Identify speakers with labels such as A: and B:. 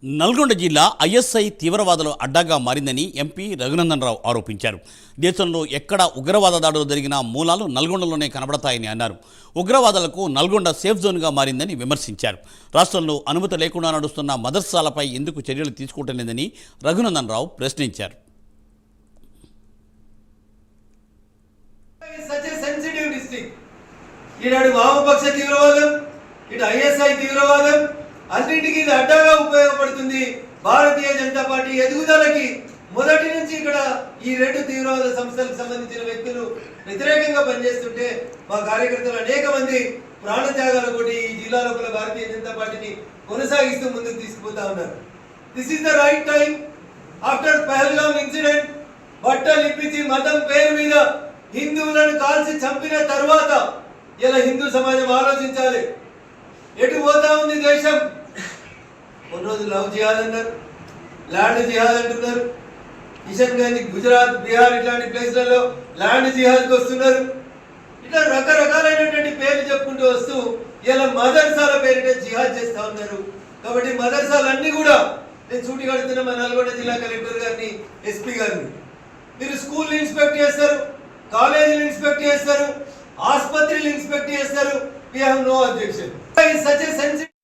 A: నల్గొండ జిల్లా ఐఎస్ఐ తీవ్రవాదుల అడ్డాగా మారిందని ఎంపీ రఘునందన్ రావు ఆరోపించారు. దేశంలో ఎక్కడ ఉగ్రవాద దాడులు జరిగినా మూలాలు నల్గొండలోనే కనబడతాయని అన్నారు. ఉగ్రవాదులకు నల్గొండ సేఫ్ జోన్గా మారిందని విమర్శించారు. రాష్ట్రంలో అనుమతి లేకుండా నడుస్తున్న మదర్సాలపై ఎందుకు చర్యలు తీసుకుంటలేదని రఘునందన్ రావు ప్రశ్నించారు.
B: అన్నింటికి ఇది అడ్డాగా ఉపయోగపడుతుంది. భారతీయ జనతా పార్టీ ఎదుగుదలకి మొదటి నుంచి ఇక్కడ ఈ రెండు తీవ్రవాద సంస్థలకు సంబంధించిన వ్యక్తులు వ్యతిరేకంగా పనిచేస్తుంటే మా కార్యకర్తలు అనేక మంది ప్రాణత్యాగాలు కూడా ఈ జిల్లా లోపల భారతీయ జనతా పార్టీని కొనసాగిస్తూ ముందుకు తీసుకుపోతా ఉన్నారు. This is the right time. After Pahalgam incident బట్టలు ఇప్పించి మతం పేరు మీద హిందువులను కాల్చి చంపిన తర్వాత ఇలా హిందూ సమాజం ఆలోచించాలి. ఎటు పోతా ఉంది దేశం? కొన్ని రోజులు లవ్ జిహాద్ అన్నారు, ల్యాండ్ జిహాద్ అంటున్నారు. కిషన్ గాంధీ గుజరాత్, బీహార్ ఇట్లాంటి ప్లేస్లలో ల్యాండ్ జిహాద్కి వస్తున్నారు. ఇట్లా రకరకాలైనటువంటి పేర్లు చెప్పుకుంటూ వస్తూ ఇలా మదర్సాల పేరిట జిహాద్ చేస్తా ఉన్నారు. కాబట్టి మదర్సాలన్నీ కూడా నేను సూటి కడుతున్న మా నల్గొండ జిల్లా కలెక్టర్ గారిని, ఎస్పీ గారిని, మీరు స్కూల్ ఇన్స్పెక్ట్ చేస్తారు, కాలేజీలు ఇన్స్పెక్ట్ చేస్తారు, ఆసుపత్రులు ఇన్స్పెక్ట్ చేస్తారు. We have no objection. It's such a sensitive